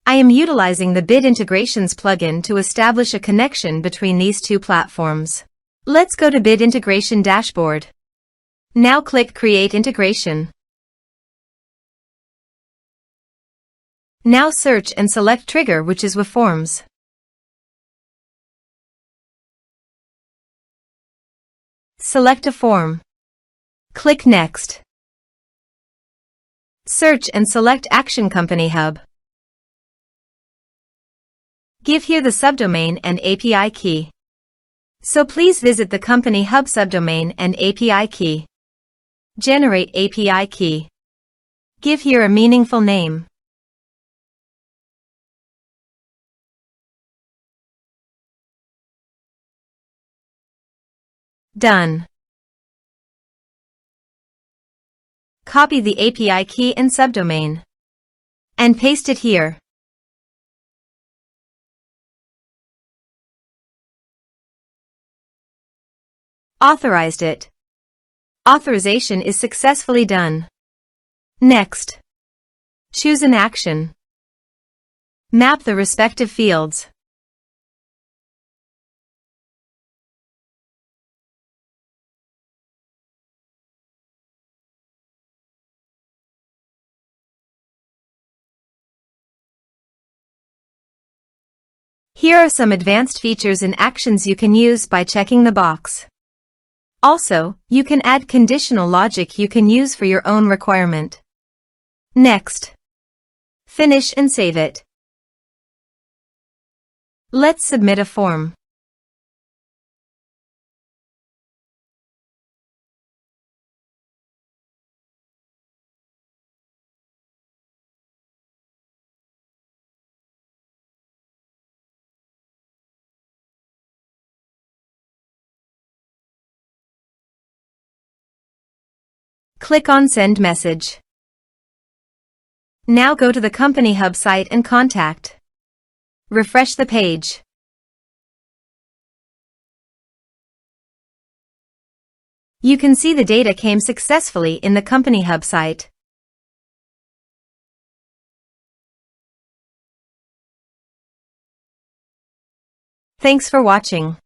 I am utilizing the Bit Integrations plugin to establish a connection between these two platforms. Let's go to Bit Integration Dashboard. Now click Create Integration. Now search and select trigger, which is weForms. Select a form. Click Next. Search and select Action CompanyHub. Give here the subdomain and API key. So please visit the CompanyHub subdomain and API key. Generate API key. Give here a meaningful name. Done. Copy the API key and subdomain and paste it here. Authorized it. Authorization is successfully done. Next, choose an action. Map the respective fields. Here are some advanced features and actions you can use by checking the box. Also, you can add conditional logic you can use for your own requirement. Next, finish and save it. Let's submit a form. Click on Send Message. Now go to the CompanyHub site and contact. Refresh the page. You can see the data came successfully in the CompanyHub site. Thanks for watching.